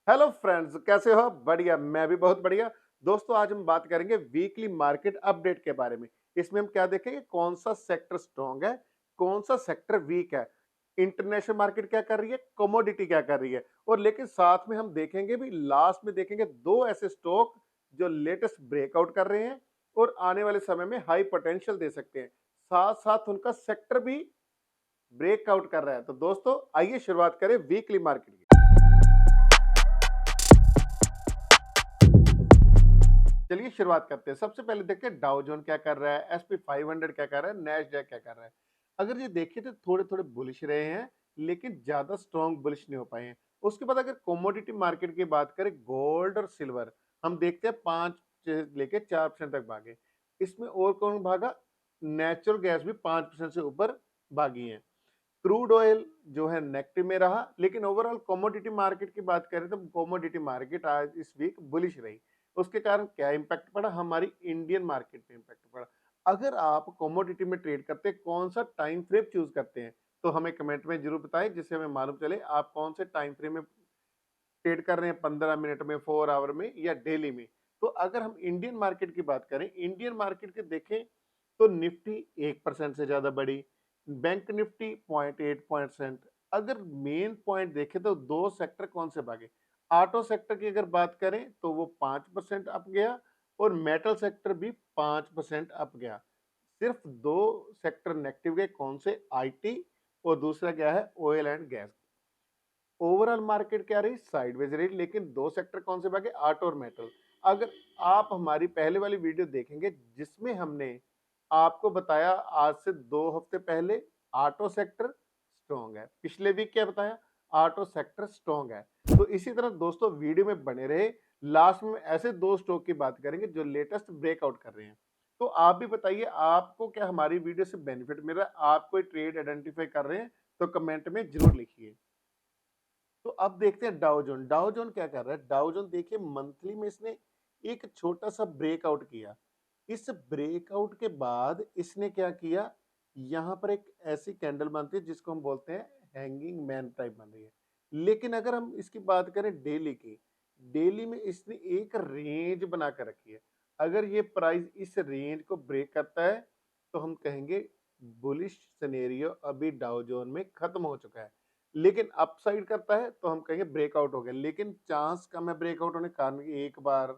Hello friends, कैसे हो? बढ़िया, मैं भी बहुत बढ़िया। दोस्तों, आज हम बात करेंगे वीकली मार्केट अपडेट के बारे में। इसमें हम क्या देखेंगे, कौन सा सेक्टर स्ट्रॉन्ग है, कौन सा सेक्टर वीक है, इंटरनेशनल मार्केट क्या कर रही है, कमोडिटी क्या कर रही है। और लेकिन साथ में हम देखेंगे भी, लास्ट में देखेंगे दो ऐसे स्टॉक जो लेटेस्ट ब्रेकआउट कर रहे हैं और आने वाले समय में हाई पोटेंशियल दे सकते हैं। साथ साथ उनका सेक्टर भी ब्रेकआउट कर रहा है। तो दोस्तों, आइए शुरुआत करें वीकली मार्केट की। चलिए शुरुआत करते हैं। सबसे पहले देखते हैं डाउ जोन क्या कर रहा है, एसपी 500 क्या कर रहा है, नैस्डैक क्या कर रहा है। अगर ये देखिए तो थोड़े-थोड़े बुलिश रहे हैं, लेकिन ज़्यादा स्ट्रॉन्ग बुलिश नहीं हो पाए हैं। उसके बाद अगर कमोडिटी मार्केट की बात करें, गोल्ड और सिल्वर हम देखते हैं 5 से लेके 4% तक भागे। इसमें और कौन भागा? नेचुरल गैस भी 5% से ऊपर भागी है। क्रूड ऑयल जो है नेगेटिव में रहा, लेकिन ओवरऑल कमोडिटी मार्केट की बात करें तो कमोडिटी मार्केट आज इस वीक बुलिश रही। उसके कारण क्या इम्पैक्ट पड़ा? हमारी इंडियन मार्केट पे इम्पैक्ट पड़ा। अगर आप कमोडिटी में ट्रेड करते हैं, कौन सा टाइम फ्रेम चूज करते हैं, तो हमें कमेंट में जरूर बताएं, जिससे हमें मालूम चले आप कौन से टाइम फ्रेम में ट्रेड कर रहे हैं, 15 मिनट में, 4 आवर में या डेली में। तो अगर हम इंडियन मार्केट की बात करें, इंडियन मार्केट के देखें तो निफ्टी 1% से ज्यादा बढ़ी, बैंक निफ्टी 0.8%। अगर मेन पॉइंट देखें तो दो सेक्टर कौन से भागे? ऑटो सेक्टर की अगर बात करें तो वो 5% अप गया और मेटल सेक्टर भी 5% अप गया। सिर्फ दो सेक्टर नेगेटिव गए, कौन से? आईटी और दूसरा क्या है? Oil and gas. Overall market क्या रही? साइडवेज रही, लेकिन दो सेक्टर कौन से भागे? ऑटो और मेटल। अगर आप हमारी पहले वाली वीडियो देखेंगे, जिसमें हमने आपको बताया आज से 2 हफ्ते पहले ऑटो सेक्टर स्ट्रॉन्ग है, पिछले वीक क्या बताया? ऑटो सेक्टर स्ट्रॉन्ग है। तो इसी तरह दोस्तों वीडियो में बने रहे। लास्ट में ऐसे दो स्टॉक की बात करेंगे जो लेटेस्ट ब्रेकआउट कर रहे हैं। तो आप भी बताइए, आपको क्या हमारी वीडियो से बेनिफिट मिल रहा है? आप कोई ट्रेड आइडेंटिफाई कर रहे हैं तो कमेंट में जरूर लिखिए। तो अब देखते हैं डाउ जोन। डाउ जोन क्या कर रहा है? डाउ जोन देखिए, मंथली में इसने एक छोटा सा ब्रेकआउट किया। इस ब्रेकआउट के बाद इसने क्या किया? यहाँ पर एक ऐसी कैंडल बनती है जिसको हम बोलते हैं हैंगिंग मैन टाइप बन रही है। लेकिन अगर हम इसकी बात करें डेली की, डेली में इसने एक रेंज बना कर रखी है। अगर ये प्राइस इस रेंज को ब्रेक करता है तो हम कहेंगे बुलिश सिनेरियो अभी डाउ जोन में खत्म हो चुका है। लेकिन अपसाइड करता है तो हम कहेंगे ब्रेकआउट हो गया, लेकिन चांस कम है ब्रेकआउट होने के कारण कि एक बार,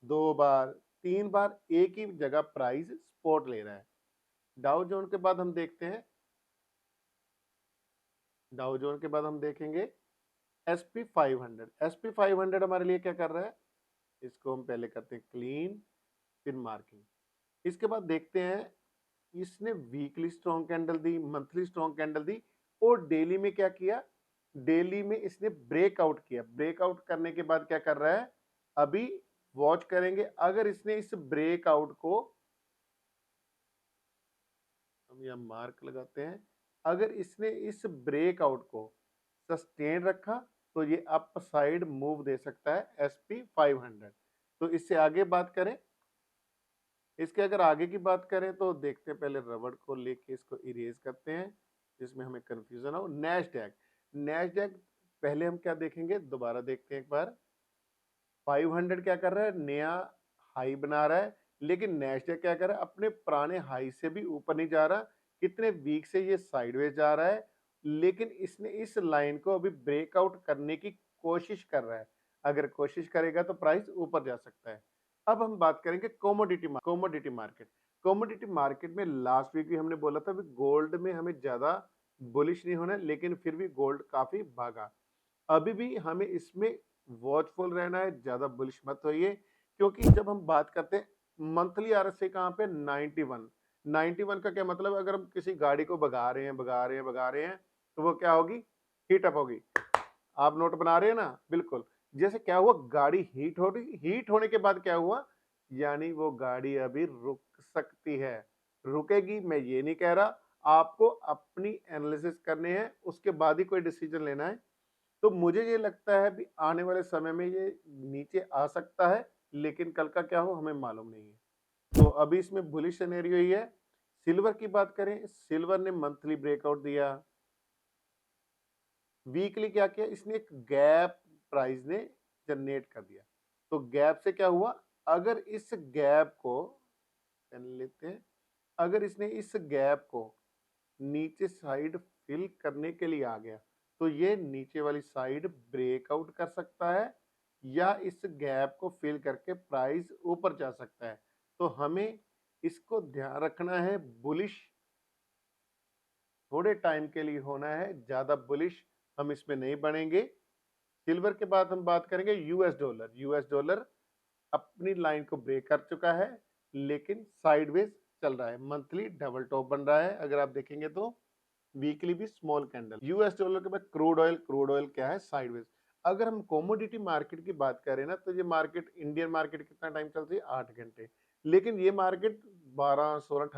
दो बार, तीन बार एक ही जगह प्राइस सपोर्ट ले रहा है। डाउ जोन के बाद हम देखते हैं, डाउ जोन के बाद हम देखेंगे एसपी 500। एसपी 500 हमारे लिए क्या कर रहा है? इसको हम पहले करते हैं क्लीन, फिर मार्किंग। इसके बाद देखते हैं, इसने वीकली स्ट्रॉन्ग कैंडल दी, मंथली स्ट्रॉन्ग कैंडल दी और डेली में क्या किया? डेली में इसने ब्रेकआउट किया। ब्रेकआउट करने के बाद क्या कर रहा है? अभी वॉच करेंगे। अगर इसने इस ब्रेकआउट को, हम यहाँ मार्क लगाते हैं, अगर इसने इस ब्रेकआउट को सस्टेन रखा तो ये अप साइड मूव दे सकता है एसपी 500। तो इससे आगे बात करें, इसके अगर आगे की बात करें तो देखते हैं, पहले रबड़ को लेके इसको इरेज करते हैं जिसमें हमें कंफ्यूजन हो। नैस्डैक, नैस्डैक पहले हम क्या देखेंगे, दोबारा देखते हैं एक बार। 500 क्या कर रहा है? नया हाई बना रहा है, लेकिन नैस्डैक क्या कर रहा है? अपने पुराने हाई से भी ऊपर नहीं जा रहा। कितने वीक से ये साइडवेज जा रहा है, लेकिन इसने इस लाइन को अभी ब्रेकआउट करने की कोशिश कर रहा है। अगर कोशिश करेगा तो प्राइस ऊपर जा सकता है। अब हम बात करेंगे कोमोडिटी मार्केट। कोमोडिटी मार्केट में लास्ट वीक भी हमने बोला था गोल्ड में हमें ज्यादा बुलिश नहीं होना है, लेकिन फिर भी गोल्ड काफी भागा। अभी भी हमें इसमें वॉचफुल रहना है, ज़्यादा बुलिश मत होइए, क्योंकि जब हम बात करते हैं मंथली आरएसआई कहाँ पे? 91। 91 का क्या मतलब? अगर हम किसी गाड़ी को भगा रहे हैं, भगा रहे हैं, भगा रहे हैं, तो वो क्या होगी? हीट अप होगी। आप नोट बना रहे हैं ना? बिल्कुल। जैसे क्या हुआ, गाड़ी हीट हो रही, हीट होने के बाद क्या हुआ? यानी वो गाड़ी अभी रुक सकती है। रुकेगी मैं ये नहीं कह रहा, आपको अपनी एनालिसिस करनी है, उसके बाद ही कोई डिसीजन लेना है। तो मुझे ये लगता है भी आने वाले समय में ये नीचे आ सकता है, लेकिन कल का क्या हो हमें मालूम नहीं है। तो अभी इसमें बुलिश सिनेरियो ही है। सिल्वर की बात करें, सिल्वर ने मंथली ब्रेकआउट दिया, वीकली क्या किया? इसने एक गैप प्राइस ने जनरेट कर दिया। तो गैप से क्या हुआ, अगर इस गैप को पेन लेते हैं, अगर इसने इस गैप को नीचे साइड फिल करने के लिए आ गया, तो ये नीचे वाली साइड ब्रेकआउट कर सकता है या इस गैप को फिल करके प्राइस ऊपर जा सकता है। तो हमें इसको ध्यान रखना है, बुलिश थोड़े टाइम के लिए होना है, ज़्यादा बुलिश हम इसमें नहीं बनेंगे। सिल्वर के बाद हम बात करेंगे यूएस डॉलर। यूएस डॉलर अपनी लाइन को ब्रेक कर चुका है, लेकिन साइडवेज चल रहा है, मंथली डबल टॉप बन रहा है। अगर आप देखेंगे तो वीकली भी स्मॉल कैंडल। यूएस डॉलर के बाद क्रूड ऑयल क्या है, साइडवेज। अगर हम कमोडिटी मार्केट की बात करें ना, तो ये मार्केट, इंडियन मार्केट कितना टाइम चलती है, 8 घंटे, लेकिन ये मार्केट 12 16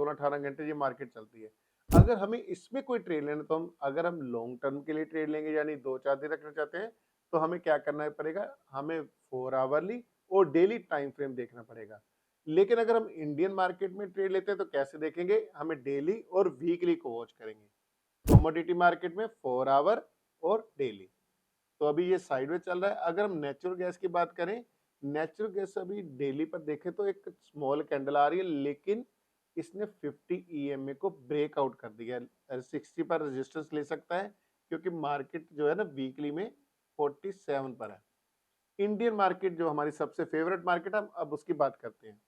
18 घंटे ये मार्केट चलती है। अगर हमें इसमें कोई ट्रेड लेना, तो हम अगर हम लॉन्ग टर्म के लिए ट्रेड लेंगे, यानी 2 4 दिन रखना चाहते हैं, तो हमें क्या करना पड़ेगा, हमें 4 आवरली और डेली टाइम फ्रेम देखना पड़ेगा। लेकिन अगर हम इंडियन मार्केट में ट्रेड लेते हैं तो कैसे देखेंगे, हमें डेली और वीकली को वॉच करेंगे। कमोडिटी मार्केट में 4 आवर और डेली। तो अभी ये साइडवेज चल रहा है। अगर हम नेचुरल गैस की बात करें, नेचुरल गैस अभी डेली पर देखें तो एक स्मॉल कैंडल आ रही है, लेकिन इसने 50 ईएमए को ब्रेकआउट कर दिया है। 60 पर रेजिस्टेंस ले सकता है, क्योंकि मार्केट जो है ना वीकली में 47 पर है। इंडियन मार्केट जो हमारी सबसे फेवरेट मार्केट है, हम अब उसकी बात करते हैं।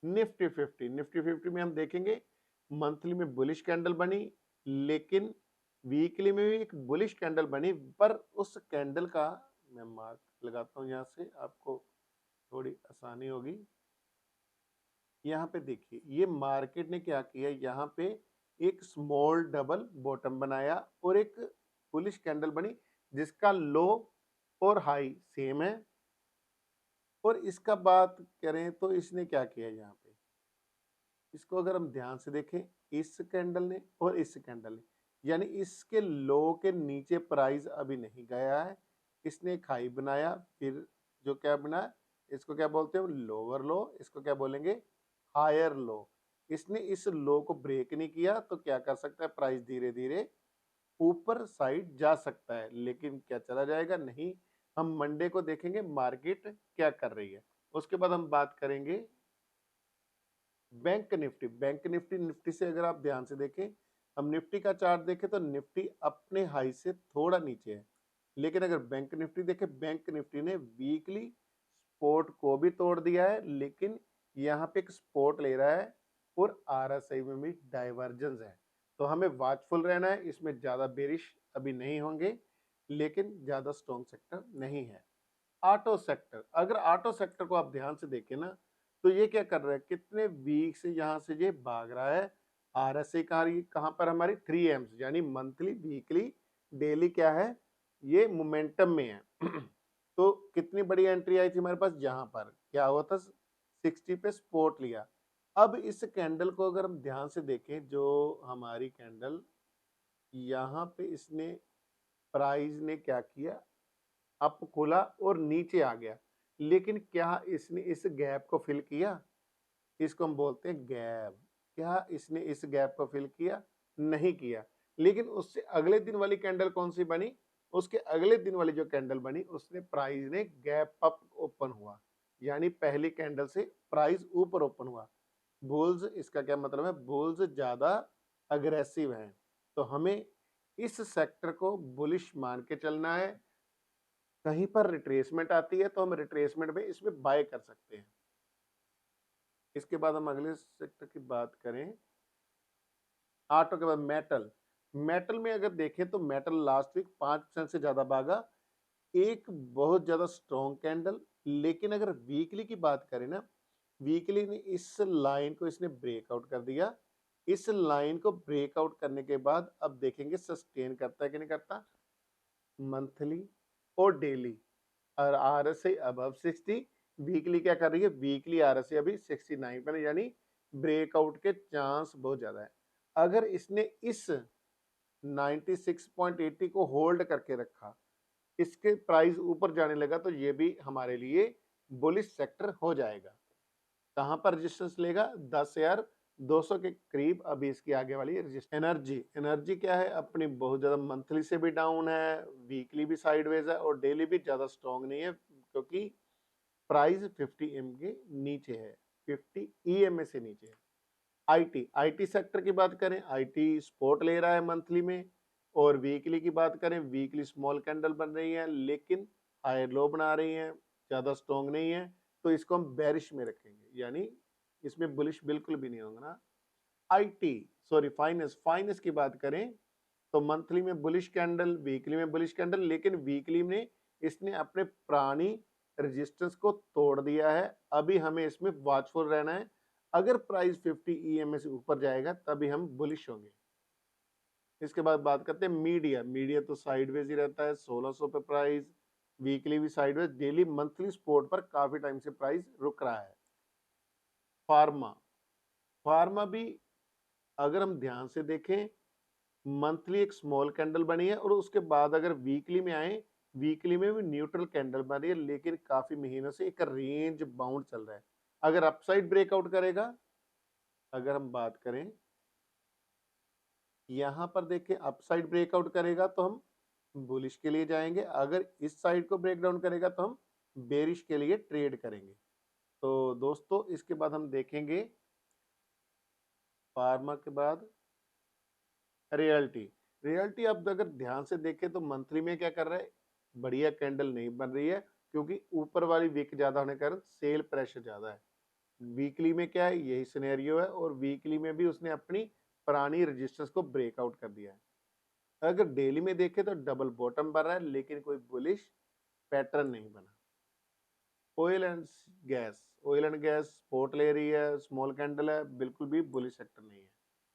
निफ्टी 50 में हम देखेंगे मंथली में बुलिश कैंडल बनी, लेकिन वीकली में भी एक बुलिश कैंडल बनी, पर उस कैंडल का मैं मार्क लगाता हूं, यहां से आपको थोड़ी आसानी होगी। यहाँ पे देखिए, ये मार्केट ने क्या किया, यहाँ पे एक स्मॉल डबल बॉटम बनाया और एक बुलिश कैंडल बनी, जिसका लो और हाई सेम है। और इसका बात करें तो इसने क्या किया, यहाँ पे इसको अगर हम ध्यान से देखें, इस कैंडल ने और इस कैंडल ने, यानी इसके लो के नीचे प्राइस अभी नहीं गया है। इसने एक हाई बनाया, फिर जो क्या बनाया, इसको क्या बोलते हैं, लोअर लो, इसको क्या बोलेंगे, हायर लो। इसने इस लो को ब्रेक नहीं किया, तो क्या कर सकता है, प्राइस धीरे धीरे ऊपर साइड जा सकता है, लेकिन क्या चला जाएगा, नहीं। हम मंडे को देखेंगे मार्केट क्या कर रही है। उसके बाद हम बात करेंगे बैंक निफ्टी। निफ्टी से अगर आप ध्यान से देखें, हम निफ्टी का चार्ट देखें तो निफ्टी अपने हाई से थोड़ा नीचे है, लेकिन अगर बैंक निफ्टी देखें, बैंक निफ्टी ने वीकली सपोर्ट को भी तोड़ दिया है, लेकिन यहाँ पे एक सपोर्ट ले रहा है और आरएसआई में भी डाइवर्जेंस है। तो हमें वॉचफुल रहना है, इसमें ज्यादा बेरिश अभी नहीं होंगे, लेकिन ज्यादा स्ट्रॉन्ग सेक्टर नहीं है। ऑटो सेक्टर, अगर ऑटो सेक्टर को आप ध्यान से देखें ना, तो ये क्या कर रहा है, कितने वीक से यहाँ से ये भाग रहा है। आरएसआई कहाँ पर हमारी 3 एम्स, यानी मंथली, वीकली, डेली क्या है, ये मोमेंटम में है। तो कितनी बड़ी एंट्री आई थी हमारे पास, यहाँ पर क्या हुआ था, 60 पे सपोर्ट लिया। अब इस कैंडल को अगर हम ध्यान से देखें, जो हमारी कैंडल, यहाँ पे इसने प्राइस ने क्या किया, अप खुला और नीचे आ गया, लेकिन क्या इसने इस गैप को फिल किया, इसको हम बोलते हैं गैप। क्या इसने इस गैप को फिल किया, नहीं किया। लेकिन उससे अगले दिन वाली कैंडल कौन सी बनी, उसके अगले दिन वाली जो कैंडल बनी, उसने प्राइस ने गैप अप ओपन हुआ, यानी पहली कैंडल से प्राइस ऊपर ओपन हुआ। बुल्स, इसका क्या मतलब है, बुल्स ज्यादा अग्रेसिव हैं, तो हमें इस सेक्टर को बुलिश मान के चलना है। कहीं पर रिट्रेसमेंट आती है तो हम रिट्रेसमेंट में इसमें बाय कर सकते हैं। इसके बाद हम अगले सेक्टर की बात करें, ऑटो के बाद मेटल। मेटल में अगर देखें तो मेटल लास्ट वीक 5% से ज्यादा भागा, एक बहुत ज्यादा स्ट्रॉन्ग कैंडल। लेकिन अगर वीकली की बात करें ना, वीकली ने इस लाइन को इसने ब्रेकआउट कर दिया। इस लाइन को ब्रेकआउट करने के बाद अब देखेंगे सस्टेन करता है कि नहीं करता, मंथली और डेली। और आरएसआई अबव 60, वीकली क्या कर रही है, वीकली आरएसआई अभी 69 पर है, यानी ब्रेकआउट के चांस बहुत ज्यादा है। अगर इसने इस 96.80 को होल्ड करके रखा, इसके प्राइस ऊपर जाने लगा, तो ये भी हमारे लिए बुलिश सेक्टर हो जाएगा। कहां पर रेजिस्टेंस लेगा, 10,000 200 के करीब अभी इसकी आगे वाली रजिस्टर। एनर्जी, एनर्जी क्या है अपनी बहुत ज़्यादा मंथली से भी डाउन है, वीकली भी साइडवेज है और डेली भी ज़्यादा स्ट्रॉन्ग नहीं है क्योंकि प्राइस 50 एम के नीचे है, 50 ईएमए से नीचे है। आईटी, आईटी सेक्टर की बात करें, आईटी सपोर्ट ले रहा है मंथली में और वीकली की बात करें, वीकली स्मॉल कैंडल बन रही है लेकिन हायर लो बना रही है, ज़्यादा स्ट्रॉन्ग नहीं है, तो इसको हम बेरिश में रखेंगे, यानी इसमें बुलिश बिल्कुल भी नहीं होगा ना। आईटी सॉरी फाइनेंस, फाइनेंस की बात करें तो मंथली में बुलिश कैंडल, वीकली में बुलिश कैंडल, लेकिन वीकली में इसने अपने पुरानी रेजिस्टेंस को तोड़ दिया है। अभी हमें इसमें वॉचफुल रहना है। अगर प्राइस 50 ईएमए से ऊपर जाएगा तभी हम बुलिश होंगे। इसके बाद बात करते हैं मीडिया। मीडिया तो साइडवेज ही रहता है, 1600 पे प्राइस, वीकली भी साइडवेज, डेली मंथली सपोर्ट पर काफी टाइम से प्राइस रुक रहा है। फार्मा, फार्मा भी अगर हम ध्यान से देखें मंथली एक स्मॉल कैंडल बनी है और उसके बाद अगर वीकली में आए, वीकली में भी न्यूट्रल कैंडल बनी है लेकिन काफी महीनों से एक रेंज बाउंड चल रहा है। अगर अपसाइड ब्रेकआउट करेगा, अगर हम बात करें यहाँ पर देखिए अपसाइड ब्रेकआउट करेगा तो हम बुलिश के लिए जाएंगे, अगर इस साइड को ब्रेक डाउन करेगा तो हम बेरिश के लिए ट्रेड करेंगे। तो दोस्तों इसके बाद हम देखेंगे फार्मा के बाद रियल्टी। रियल्टी अब अगर ध्यान से देखें तो मंथली में क्या कर रहा है, बढ़िया कैंडल नहीं बन रही है क्योंकि ऊपर वाली विक ज्यादा होने के कारण सेल प्रेशर ज्यादा है। वीकली में क्या है, यही सिनेरियो है और वीकली में भी उसने अपनी पुरानी रेजिस्टेंस को ब्रेकआउट कर दिया है। अगर डेली में देखें तो डबल बॉटम बन रहा है लेकिन कोई बुलिश पैटर्न नहीं बना। Oil and gas, oil and gas support ले रही है, स्मॉल कैंडल है, बिल्कुल भी बुलिश सेक्टर नहीं है।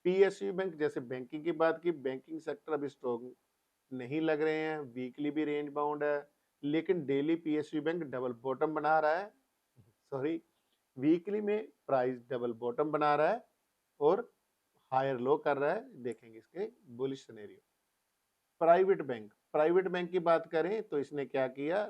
पीएसयू बैंक, जैसे बैंकिंग की बात की, बैंकिंग सेक्टर अभी स्ट्रॉन्ग नहीं लग रहे हैं, वीकली भी रेंज बाउंड है लेकिन daily PSU bank double bottom बना रहा है, सॉरी वीकली में प्राइस डबल बॉटम बना रहा है और हायर लो कर रहा है, देखेंगे इसके bullish scenario. Private bank, private bank की बात करें तो इसने क्या किया,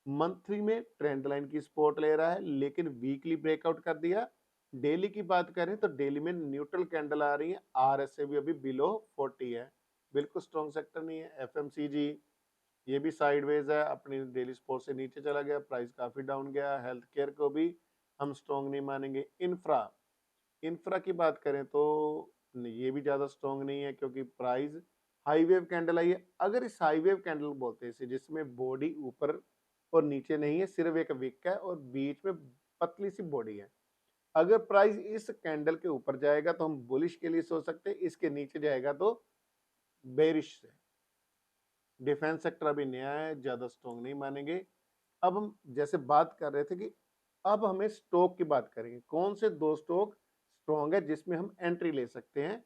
मंथली में ट्रेंड लाइन की सपोर्ट ले रहा है लेकिन वीकली ब्रेकआउट कर दिया। डेली की बात करें तो डेली में न्यूट्रल कैंडल आ रही है, आरएसए भी अभी बिलो 40 है, बिल्कुल स्ट्रॉन्ग सेक्टर नहीं है। एफएमसीजी ये भी साइडवेज है, अपनी डेली सपोर्ट से नीचे चला गया, प्राइस काफी डाउन गया। हेल्थ केयर को भी हम स्ट्रॉन्ग नहीं मानेंगे। इंफ्रा, इंफ्रा की बात करें तो ये भी ज्यादा स्ट्रॉन्ग नहीं है क्योंकि प्राइस हाई वेव कैंडल आई है। अगर इस हाई वेव कैंडल बोलते हैं इसे, जिसमें बॉडी ऊपर और नीचे नहीं है, सिर्फ एक विक है और बीच में पतली सी बॉडी है, अगर प्राइस इस कैंडल के ऊपर जाएगा तो हम बुलिश के लिए सोच सकते हैं, इसके नीचे जाएगा तो बेरिश से। डिफेंस सेक्टर अभी नया है, ज्यादा स्ट्रॉन्ग नहीं मानेंगे। अब हम जैसे बात कर रहे थे कि अब हमें स्टॉक की बात करेंगे, कौन से दो स्टॉक स्ट्रॉन्ग है जिसमें हम एंट्री ले सकते हैं।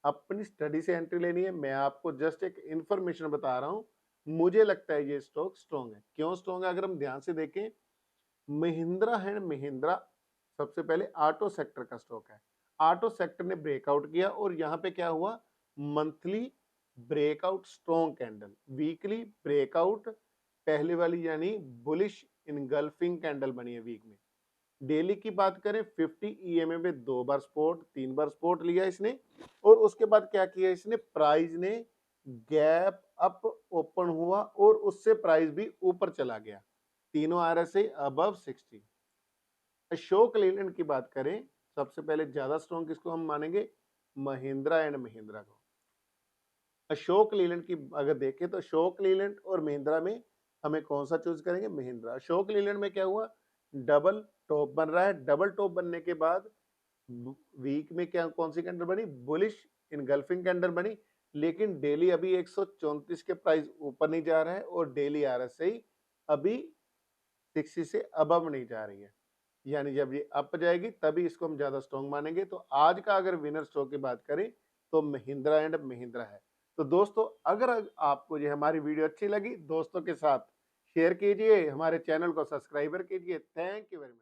अपनी स्टडी से एंट्री लेनी है, मैं आपको जस्ट एक इंफॉर्मेशन बता रहा हूं, मुझे लगता है ये स्टॉक स्ट्रॉन्ग है। क्यों स्ट्रॉन्ग है, अगर हम ध्यान से देखें, महिंद्रा एंड महिंद्रा सबसे पहले ऑटो सेक्टर का स्टॉक है। ऑटो सेक्टर ने ब्रेकआउट किया और यहाँ पे क्या हुआ, monthly breakout strong candle, weekly breakout पहले वाली यानी बुलिश इनगल्फिंग कैंडल बनी है वीक में। डेली की बात करें 50 ईएमए में 2 बार सपोर्ट, 3 बार सपोर्ट लिया इसने और उसके बाद क्या किया इसने, प्राइस ने गैप अप ओपन हुआ और उससे प्राइस भी ऊपर चला गया, तीनों आरएसआई अबव 60। अशोक लेलैंड की बात करें, सबसे पहले ज्यादा स्ट्रॉन्ग किसको हम मानेंगे, महिंद्रा एंड महिंद्रा को। अशोक लीलैंड की अगर देखें तो अशोक लीलैंड और महिंद्रा में हमें कौन सा चूज करेंगे, महिंद्रा। अशोक लीलैंड में क्या हुआ, डबल टॉप बन रहा है, डबल टॉप बनने के बाद वीक में क्या कौन सी कैंडल बनी, बुलिश इनगल्फिंग कैंडल बनी, लेकिन डेली अभी 134 के प्राइस ऊपर नहीं जा रहा है और डेली आरएसआई अभी 60 से अबव नहीं जा रही है, यानी जब ये अप जाएगी तभी इसको हम ज्यादा स्ट्रॉन्ग मानेंगे। तो आज का अगर विनर स्टॉक की बात करें तो महिंद्रा एंड महिंद्रा है। तो दोस्तों अगर आपको ये हमारी वीडियो अच्छी लगी, दोस्तों के साथ शेयर कीजिए, हमारे चैनल को सब्सक्राइबर कीजिए। Thank you very much.